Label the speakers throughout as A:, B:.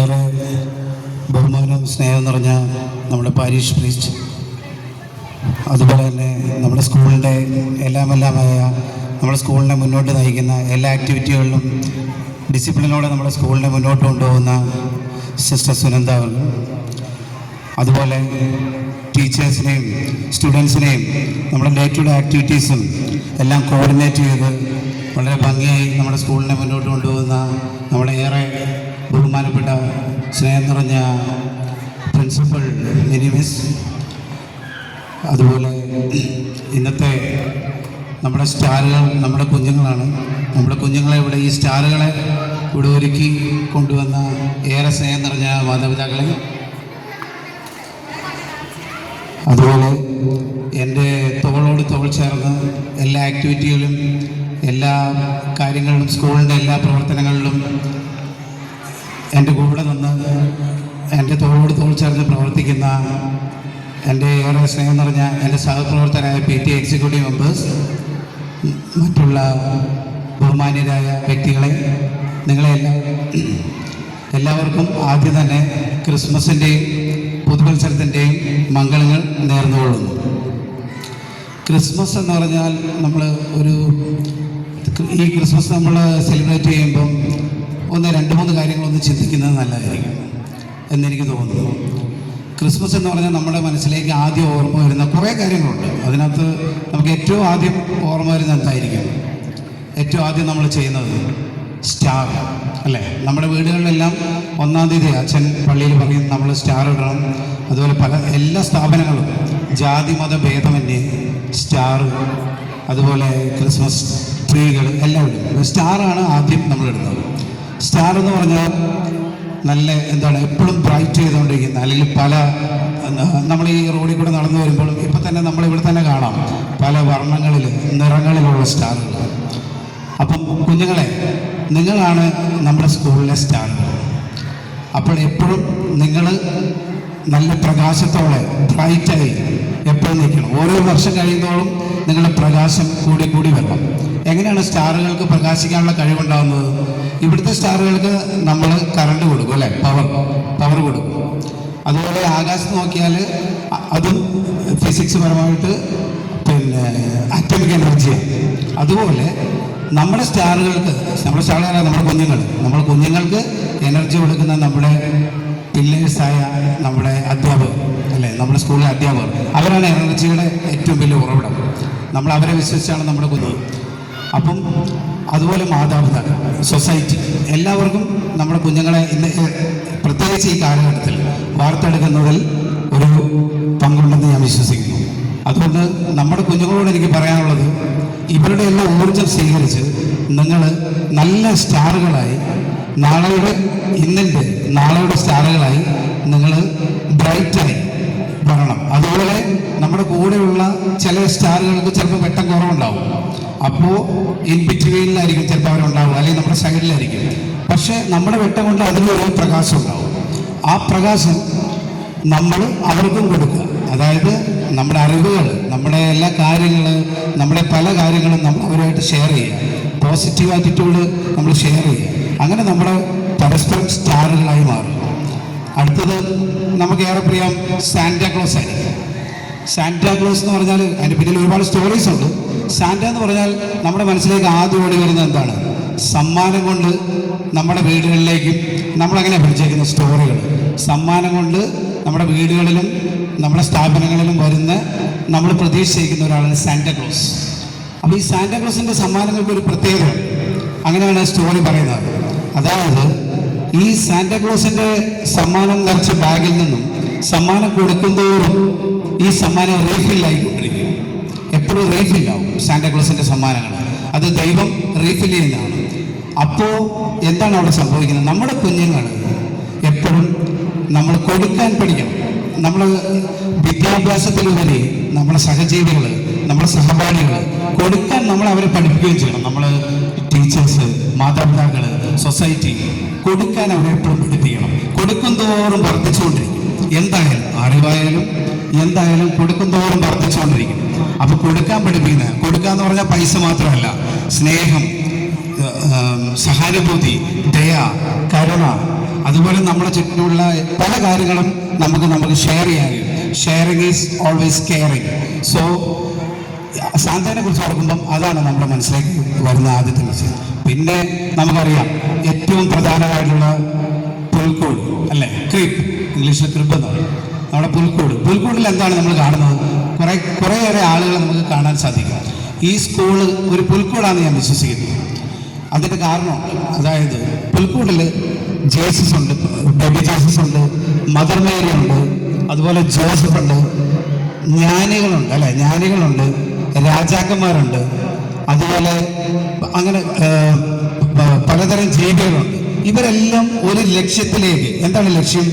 A: ഏറെ ബഹുമാനവും സ്നേഹം നിറഞ്ഞ നമ്മുടെ പാരീഷ് പ്രീസ്റ്റ്, അതുപോലെ തന്നെ നമ്മുടെ സ്കൂളിൻ്റെ എല്ലാമായ നമ്മുടെ സ്കൂളിനെ മുന്നോട്ട് നയിക്കുന്ന എല്ലാ ആക്ടിവിറ്റികളിലും ഡിസിപ്ലിനോടെ നമ്മുടെ സ്കൂളിനെ മുന്നോട്ട് കൊണ്ടുപോകുന്ന സിസ്റ്റർ സുനന്ദ അവർ, അതുപോലെ ടീച്ചേഴ്സിനെയും സ്റ്റുഡൻസിനെയും നമ്മുടെ ഡേ ടു ഡേ ആക്ടിവിറ്റീസും എല്ലാം കോർഡിനേറ്റ് ചെയ്ത് വളരെ ഭംഗിയായി നമ്മുടെ സ്കൂളിനെ മുന്നോട്ട് കൊണ്ടുപോകുന്ന നമ്മുടെ ഏറെ ബഹുമാനപ്പെട്ട സ്നേഹം നിറഞ്ഞ പ്രിൻസിപ്പൽ മിനി മിസ്, അതുപോലെ ഇന്നത്തെ നമ്മുടെ സ്റ്റാറുകൾ നമ്മുടെ കുഞ്ഞുങ്ങളാണ്. നമ്മുടെ കുഞ്ഞുങ്ങളെ ഇവിടെ ഈ സ്റ്റാറുകളെ ഇവിടെ ഒരുക്കി കൊണ്ടുവന്ന ഏറെ സ്നേഹം നിറഞ്ഞ മാതാപിതാക്കളെ, അതുപോലെ എൻ്റെ തോളോട് തോൾ ചേർന്ന് എല്ലാ ആക്ടിവിറ്റികളിലും എല്ലാ കാര്യങ്ങളിലും സ്കൂളിൻ്റെ എല്ലാ പ്രവർത്തനങ്ങളിലും എൻ്റെ കൂടെ നിന്ന് എൻ്റെ തോളോട് തോൾ ചേർന്ന് പ്രവർത്തിക്കുന്ന എൻ്റെ ഏറെ സ്നേഹം നിറഞ്ഞ എൻ്റെ സഹപ്രവർത്തകരായ PTA എക്സിക്യൂട്ടീവ് മെമ്പേഴ്സ്, മറ്റുള്ള ബഹുമാന്യരായ വ്യക്തികളെ, എല്ലാവർക്കും ആദ്യം തന്നെ ക്രിസ്മസിൻ്റെയും പുതുവത്സരത്തിൻ്റെയും മംഗളങ്ങൾ നേർന്നുകൊള്ളുന്നു. ക്രിസ്മസ് എന്ന് പറഞ്ഞാൽ ഈ ക്രിസ്മസ് നമ്മൾ സെലിബ്രേറ്റ് ചെയ്യുമ്പം 2-3 കാര്യങ്ങളൊന്ന് ചിന്തിക്കുന്നത് നല്ലതായിരിക്കും എന്നെനിക്ക് തോന്നുന്നു. ക്രിസ്മസ് എന്ന് പറഞ്ഞാൽ നമ്മുടെ മനസ്സിലേക്ക് ആദ്യം ഓർമ്മ വരുന്ന കുറേ കാര്യങ്ങളുണ്ട്. അതിനകത്ത് നമുക്ക് ഏറ്റവും ആദ്യം ഓർമ്മ വരുന്ന എന്തായിരിക്കും? ഏറ്റവും ആദ്യം നമ്മൾ ചെയ്യുന്നത് സ്റ്റാർ അല്ലേ? നമ്മുടെ വീടുകളിലെല്ലാം 1-ാം തീയതി അച്ഛൻ പള്ളിയിൽ പറയും നമ്മൾ സ്റ്റാർ ഇടണം. അതുപോലെ എല്ലാ സ്ഥാപനങ്ങളും ജാതി മത ഭേദമന്യേ സ്റ്റാർ, അതുപോലെ ക്രിസ്മസ് ട്രീകൾ എല്ലാം ഇടും. സ്റ്റാറാണ് ആദ്യം നമ്മളിടുന്നത്. സ്റ്റാർ എന്ന് പറഞ്ഞാൽ എപ്പോഴും ബ്രൈറ്റ് ചെയ്തുകൊണ്ടിരിക്കുന്ന, അല്ലെങ്കിൽ നമ്മൾ ഈ റോഡിൽ കൂടെ നടന്നു വരുമ്പോഴും ഇപ്പം തന്നെ നമ്മളിവിടെ തന്നെ കാണാം പല നിറങ്ങളിലുള്ള സ്റ്റാറുകൾ. അപ്പം കുഞ്ഞുങ്ങളെ, നിങ്ങളാണ് നമ്മുടെ സ്കൂളിലെ സ്റ്റാറുകൾ. അപ്പോൾ എപ്പോഴും നിങ്ങൾ നല്ല പ്രകാശത്തോടെ ബ്രൈറ്റായി എപ്പോഴും നിൽക്കണം. ഓരോ വർഷം കഴിയുന്നതോളം നിങ്ങളുടെ പ്രകാശം കൂടി വരണം. എങ്ങനെയാണ് സ്റ്റാറുകൾക്ക് പ്രകാശിക്കാനുള്ള കഴിവുണ്ടാകുന്നത്? ഇവിടുത്തെ സ്റ്റാറുകൾക്ക് നമ്മൾ കറണ്ട് കൊടുക്കും അല്ലേ? പവർ കൊടുക്കും. അതുപോലെ ആകാശത്ത് നോക്കിയാൽ അതും ഫിസിക്സ് പരമായിട്ട് ആറ്റമിക് എനർജിയാണ്. അതുപോലെ നമ്മുടെ സ്റ്റാറുകൾക്ക്, നമ്മുടെ കുഞ്ഞുങ്ങൾക്ക് എനർജി കൊടുക്കുന്ന നമ്മുടെ പില്ലേഴ്സായ നമ്മുടെ അധ്യാപകർ അല്ലേ? നമ്മുടെ സ്കൂളിലെ അധ്യാപകർ, അവരാണ് എനർജിയുടെ ഏറ്റവും വലിയ ഉറവിടം. നമ്മൾ അവരെ വിശ്വസിച്ചാണ് നമ്മുടെ കുഞ്ഞ്. അപ്പം അതുപോലെ മാതാപിതാക്കൾ, സൊസൈറ്റി, എല്ലാവർക്കും നമ്മുടെ കുഞ്ഞുങ്ങളെ ഇന്ന് പ്രത്യേകിച്ച് ഈ കാലഘട്ടത്തിൽ വാർത്തെടുക്കുന്നതിൽ ഒരു പങ്കുണ്ടെന്ന് ഞാൻ വിശ്വസിക്കുന്നു. അതുകൊണ്ട് നമ്മുടെ കുഞ്ഞുങ്ങളോട് എനിക്ക് പറയാനുള്ളത്, ഇവരുടെ എല്ലാം ഊർജം സ്വീകരിച്ച് നിങ്ങൾ നല്ല സ്റ്റാറുകളായി, നാളെയുടെ സ്റ്റാറുകളായി നിങ്ങൾ ബ്രൈറ്റായി വരണം. അതുപോലെ നമ്മുടെ കൂടെയുള്ള ചില സ്റ്റാറുകൾക്ക് ചിലപ്പോൾ വെട്ടം കുറവുണ്ടാവും. അപ്പോൾ ഇൻ ബിറ്റ്വീനിലായിരിക്കും ചിലപ്പോൾ അവരുണ്ടാവുക, അല്ലെങ്കിൽ നമ്മുടെ സൈഡിലായിരിക്കും. പക്ഷേ നമ്മുടെ വെട്ടം കൊണ്ട് അതിലൊരു പ്രകാശം ഉണ്ടാവും. ആ പ്രകാശം നമ്മൾ അവർക്കും കൊടുക്കുക. അതായത് നമ്മുടെ അറിവുകൾ, നമ്മുടെ എല്ലാ നമ്മുടെ പല കാര്യങ്ങളും നമ്മൾ അവരുമായിട്ട് ഷെയർ ചെയ്യുക. പോസിറ്റീവ് ആറ്റിറ്റ്യൂഡ് നമ്മൾ ഷെയർ ചെയ്യുക. അങ്ങനെ നമ്മുടെ പരസ്പരം സ്റ്റാറുകളായി മാറും. അടുത്തത് നമുക്ക് ഏറെ പ്രിയം സാന്റാക്ലോസ് ആയിരിക്കും. സാന്റാക്ലോസ് എന്ന് പറഞ്ഞാൽ അതിൻ്റെ പിന്നിൽ ഒരുപാട് സ്റ്റോറീസ് ഉണ്ട്. സാന്റ എന്ന് പറഞ്ഞാൽ നമ്മുടെ മനസ്സിലേക്ക് ആദ്യം ഓടി വരുന്നത് എന്താണ്? സമ്മാനം കൊണ്ട് നമ്മുടെ വീടുകളിലേക്കും നമ്മളങ്ങനെ പഠിച്ചേക്കുന്ന സ്റ്റോറികൾ. സമ്മാനം കൊണ്ട് നമ്മുടെ വീടുകളിലും നമ്മുടെ സ്ഥാപനങ്ങളിലും വരുന്ന നമ്മൾ പ്രതീക്ഷിക്കുന്ന ഒരാളാണ് സാന്റാക്ലോസ്. അപ്പോൾ ഈ സാന്റാക്ലോസിൻ്റെ സമ്മാനങ്ങൾക്ക് ഒരു പ്രത്യേകത, അങ്ങനെയാണ് സ്റ്റോറി പറയുന്നത്. അതായത് ഈ സാന്റാക്ലോസിൻ്റെ സമ്മാനം നിറച്ച ബാഗിൽ നിന്നും സമ്മാനം കൊടുക്കുന്തോറും ഈ സമ്മാനം റീഫില്ലായിക്കൊണ്ടിരിക്കും. എപ്പോഴും റീഫില്ലാവും സാന്റാക്ലോസിൻ്റെ സമ്മാനങ്ങൾ. അത് ദൈവം റീഫിൽ ചെയ്യുന്നതാണ്. അപ്പോൾ എന്താണ് അവിടെ സംഭവിക്കുന്നത്? നമ്മുടെ കുഞ്ഞുങ്ങൾ എപ്പോഴും നമ്മൾ കൊടുക്കാൻ പഠിക്കണം. നമ്മൾ വിദ്യാഭ്യാസത്തിലുപരി നമ്മുടെ സഹജീവികൾ, നമ്മുടെ സഹപാഠികൾ കൊടുക്കാൻ നമ്മൾ അവരെ പഠിപ്പിക്കുകയും ചെയ്യണം. നമ്മൾ ടീച്ചേഴ്സ്, മാതാപിതാക്കൾ, സൊസൈറ്റി കൊടുക്കാൻ അവരെ എപ്പോഴും പഠിപ്പിക്കണം. കൊടുക്കുന്തോറും വർദ്ധിച്ചുകൊണ്ടിരിക്കും. എന്തായാലും അറിവായാലും കൊടുക്കുന്തോറും വർദ്ധിച്ചുകൊണ്ടിരിക്കും. അപ്പോൾ കൊടുക്കാൻ പഠിപ്പിക്കുന്നത്, കൊടുക്കാന്ന് പറഞ്ഞാൽ പൈസ മാത്രമല്ല, സ്നേഹം, സഹാനുഭൂതി, ദയ, കരുണ, അതുപോലെ നമ്മുടെ ചുറ്റിനുള്ള പല കാര്യങ്ങളും നമുക്ക് ഷെയർ ചെയ്യാൻ കഴിയും. Sharing is always caring. So സാന്ത്വനെ കുറിച്ച് ഓർക്കുമ്പം അതാണ് നമ്മുടെ മനസ്സിലേക്ക് വരുന്ന ആദ്യത്തെ മെസ്സേജ്. പിന്നെ നമുക്കറിയാം ഏറ്റവും പ്രധാനമായിട്ടുള്ള പുൽക്കൂട് അല്ലേ, ക്രീപ്പ്, ഇംഗ്ലീഷിൽ ക്രിപ്പ് എന്ന് പറയും. നമ്മുടെ പുൽക്കൂടിൽ എന്താണ് നമ്മൾ കാണുന്നത്? കുറേയേറെ ആളുകൾ നമുക്ക് കാണാൻ സാധിക്കും. ഈ സ്കൂള് ഒരു പുൽക്കൂടാണെന്ന് ഞാൻ വിശ്വസിക്കുന്നു. അതിൻ്റെ കാരണമുണ്ട്. അതായത് പുൽക്കൂടിൽ ജേസസ് ഉണ്ട്, ബേബി ജേസസ് ഉണ്ട്, മദർ മേരി ഉണ്ട്, അതുപോലെ ജോസഫ് ഉണ്ട്, ജ്ഞാനികളുണ്ട്, രാജാക്കന്മാരുണ്ട്, അതുപോലെ അങ്ങനെ പലതരം ജീവികളുണ്ട്. ഇവരെല്ലാം ഒരു ലക്ഷ്യത്തിലേക്ക്, എന്താണ് ലക്ഷ്യം?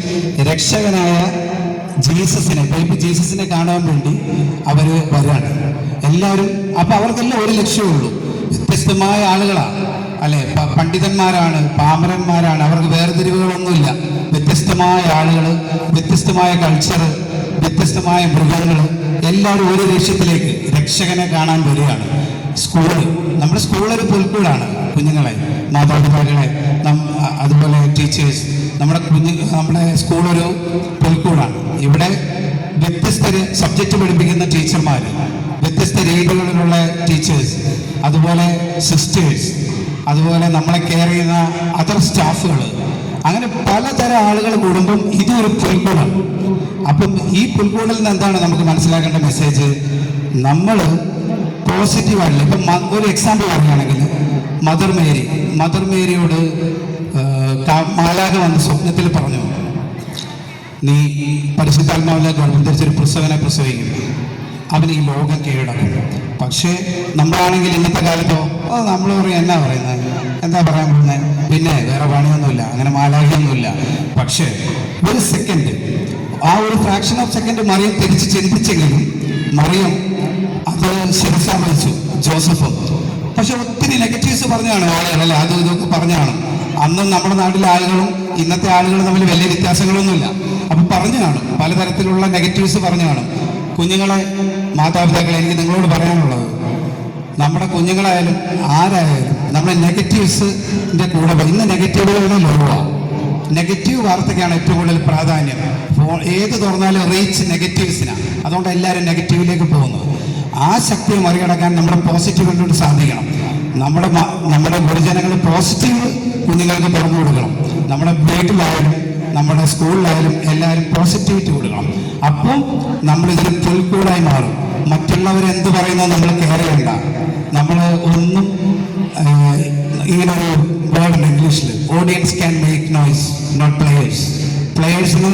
A: രക്ഷകനായ ജീസസിനെ, ബേബി ജീസസിനെ കാണാൻ വേണ്ടി അവർ വരാണ് എല്ലാവരും. അപ്പം അവർക്കെല്ലാം ഒരു ലക്ഷ്യമേ ഉള്ളൂ. വ്യത്യസ്തമായ ആളുകളാണ് അല്ലെ, പണ്ഡിതന്മാരാണ്, പാമരന്മാരാണ്, അവർക്ക് വേർതിരിവുകളൊന്നുമില്ല. വ്യത്യസ്തമായ ആളുകൾ, വ്യത്യസ്തമായ കൾച്ചർ, വ്യത്യസ്തമായ മൃഗങ്ങൾ, എല്ലാവരും ഒരു ലക്ഷ്യത്തിലേക്ക് രക്ഷകനെ കാണാൻ വരികയാണ്. നമ്മുടെ സ്കൂളൊരു പുൽക്കൂടാണ്. കുഞ്ഞുങ്ങളെ, മാതാപിതാക്കളെ, അതുപോലെ ടീച്ചേഴ്സ്, നമ്മുടെ സ്കൂളൊരു പുൽക്കൂടാണ്. ഇവിടെ വ്യത്യസ്ത സബ്ജക്റ്റ് പഠിപ്പിക്കുന്ന ടീച്ചർമാർ, വ്യത്യസ്ത രീതികളിലുള്ള ടീച്ചേഴ്സ്, അതുപോലെ സിസ്റ്റേഴ്സ്, അതുപോലെ നമ്മളെ കെയർ ചെയ്യുന്ന അതർ സ്റ്റാഫുകൾ, അങ്ങനെ പലതരം ആളുകൾ കൂടുമ്പം ഇതൊരു പുൽക്കൂടാണ്. അപ്പം ഈ പുൽക്കൂടിൽ നിന്ന് എന്താണ് നമുക്ക് മനസ്സിലാക്കേണ്ട മെസ്സേജ്? നമ്മൾ പോസിറ്റീവായിട്ടില്ല. ഇപ്പം ഒരു എക്സാമ്പിൾ പറയുകയാണെങ്കിൽ മദർ മേരിയോട് മാലാഖ വന്ന് സ്വപ്നത്തിൽ പറഞ്ഞു, നീ പരിശുദ്ധാത്മാവിലെ ഗർഭം ധരിച്ചൊരു പ്രസവനെ പ്രസവിക്കും, അവന് ഈ ലോകം കീഴടക്കും. പക്ഷേ നമ്മളാണെങ്കിൽ ഇന്നത്തെ കാലത്തോ നമ്മൾ പറയും, എന്താ പറയാൻ പോകുന്നത്, പിന്നെ വേറെ പണിയൊന്നുമില്ല, അങ്ങനെ മാലാഖയൊന്നുമില്ല. പക്ഷേ ഒരു സെക്കൻഡ്, ആ ഒരു ഫ്രാക്ഷൻ ഓഫ് സെക്കൻഡ് മറിയം തിരിച്ച് ചിന്തിച്ചെങ്കിലും മറിയം അത് ശിരസാവഹിച്ചു, ജോസഫ്. പക്ഷെ ഒത്തിരി നെഗറ്റീവ്സ് പറഞ്ഞാണ് ആളുകൾ അല്ലെ, അതും ഇതൊക്കെ പറഞ്ഞാണ്. അന്നും നമ്മുടെ നാട്ടിലെ ആളുകളും ഇന്നത്തെ ആളുകളും തമ്മിൽ വലിയ വ്യത്യാസങ്ങളൊന്നുമില്ല. അപ്പം പറഞ്ഞു കാണും, പലതരത്തിലുള്ള നെഗറ്റീവ്സ് പറഞ്ഞു കാണും. കുഞ്ഞുങ്ങളെ, മാതാപിതാക്കളെ, എനിക്ക് നിങ്ങളോട് പറയാനുള്ളത്, നമ്മുടെ കുഞ്ഞുങ്ങളായാലും ആരായാലും നമ്മുടെ നെഗറ്റീവ്സിൻ്റെ കൂടെ, ഇന്ന് നെഗറ്റീവുകളുടെ ലോകമാണ്. നെഗറ്റീവ് വാർത്തയ്ക്കാണ് ഏറ്റവും കൂടുതൽ പ്രാധാന്യം. ഏത് തുറന്നാലും റീച്ച് നെഗറ്റീവ്സിനാണ്. അതുകൊണ്ട് എല്ലാവരും നെഗറ്റീവിലേക്ക് പോകുന്നത്. ആ ശക്തിയെ മറികടക്കാൻ നമ്മുടെ പോസിറ്റീവിനോട് സാധിക്കണം. നമ്മുടെ ഗുരുജനങ്ങൾ പോസിറ്റീവ് കുഞ്ഞുങ്ങൾക്ക് തുറന്നു കൊടുക്കണം. നമ്മുടെ വീട്ടിലായാലും നമ്മുടെ സ്കൂളിലായാലും എല്ലാവരും പോസിറ്റിവിറ്റി കൊടുക്കണം. അപ്പം നമ്മളിതൊരു പുൽക്കൂടായി മാറും. മറ്റുള്ളവരെന്ത് പറയുന്നത് നമ്മൾ കെയർ ചെയ്യണ്ട. നമ്മൾ ഒന്നും ഇങ്ങനൊരു വേർഡ് ഇംഗ്ലീഷിൽ, audience can make noise not players. പ്ലേയേഴ്സിന്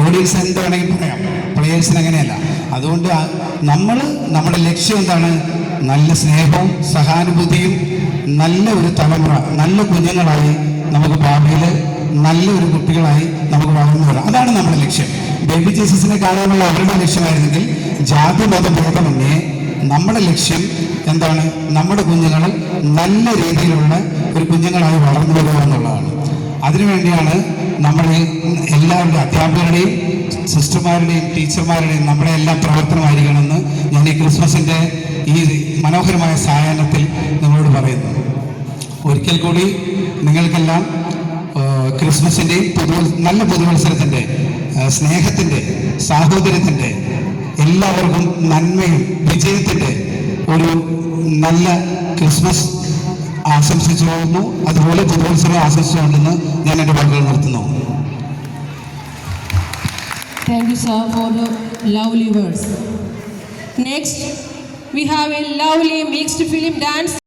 A: ഓഡിയൻസ് എന്ത് വേണമെങ്കിൽ പറയാം, പ്ലേയേഴ്സിന് അങ്ങനെയല്ല. അതുകൊണ്ട് നമ്മുടെ ലക്ഷ്യം എന്താണ്? നല്ല സ്നേഹവും സഹാനുഭൂതിയും, നല്ല ഒരു തലമുറ, നല്ല കുഞ്ഞുങ്ങളായി നമുക്ക് ഭാവിയിൽ നല്ലൊരു കുട്ടികളായി നമുക്ക് വളർന്നു വരാം. അതാണ് നമ്മുടെ ലക്ഷ്യം. ബേബി ജീസസിനെ കാണാനുള്ള അവരുടെ ലക്ഷ്യമായിരുന്നെങ്കിൽ ജാതി മതഭേദമന്യേ നമ്മുടെ ലക്ഷ്യം എന്താണ്? നമ്മുടെ കുഞ്ഞുങ്ങൾ നല്ല രീതിയിലുള്ള ഒരു കുഞ്ഞുങ്ങളായി വളർന്നു വരിക എന്നുള്ളതാണ്. അതിനുവേണ്ടിയാണ് നമ്മൾ എല്ലാവരുടെയും, അധ്യാപകരുടെയും സിസ്റ്റർമാരുടെയും ടീച്ചർമാരുടെയും നമ്മുടെ എല്ലാം പ്രവർത്തനമായിരിക്കണമെന്ന് ഞാൻ ഈ ക്രിസ്മസിൻ്റെ ഈ മനോഹരമായ സായാഹ്നത്തിൽ നിങ്ങളോട് പറയുന്നു. ഒരിക്കൽ കൂടി നിങ്ങൾക്കെല്ലാം ക്രിസ്മസിൻ്റെയും നല്ല പുതുവത്സരത്തിൻ്റെ, സ്നേഹത്തിൻ്റെ, സാഹോദര്യത്തിൻ്റെ, എല്ലാവർക്കും നന്മയും വിജയത്തിൻ്റെ ഒരു നല്ല ക്രിസ്മസ് ആശംസിച്ചു പോകുന്നു. അതുപോലെ പുതുവത്സരം ആശംസിച്ചുകൊണ്ടെന്ന് ഞാൻ എൻ്റെ വാക്കുകൾ നിർത്തുന്നു.
B: Thank you, sir, for the lovely words. Next, we have a lovely mixed film dance.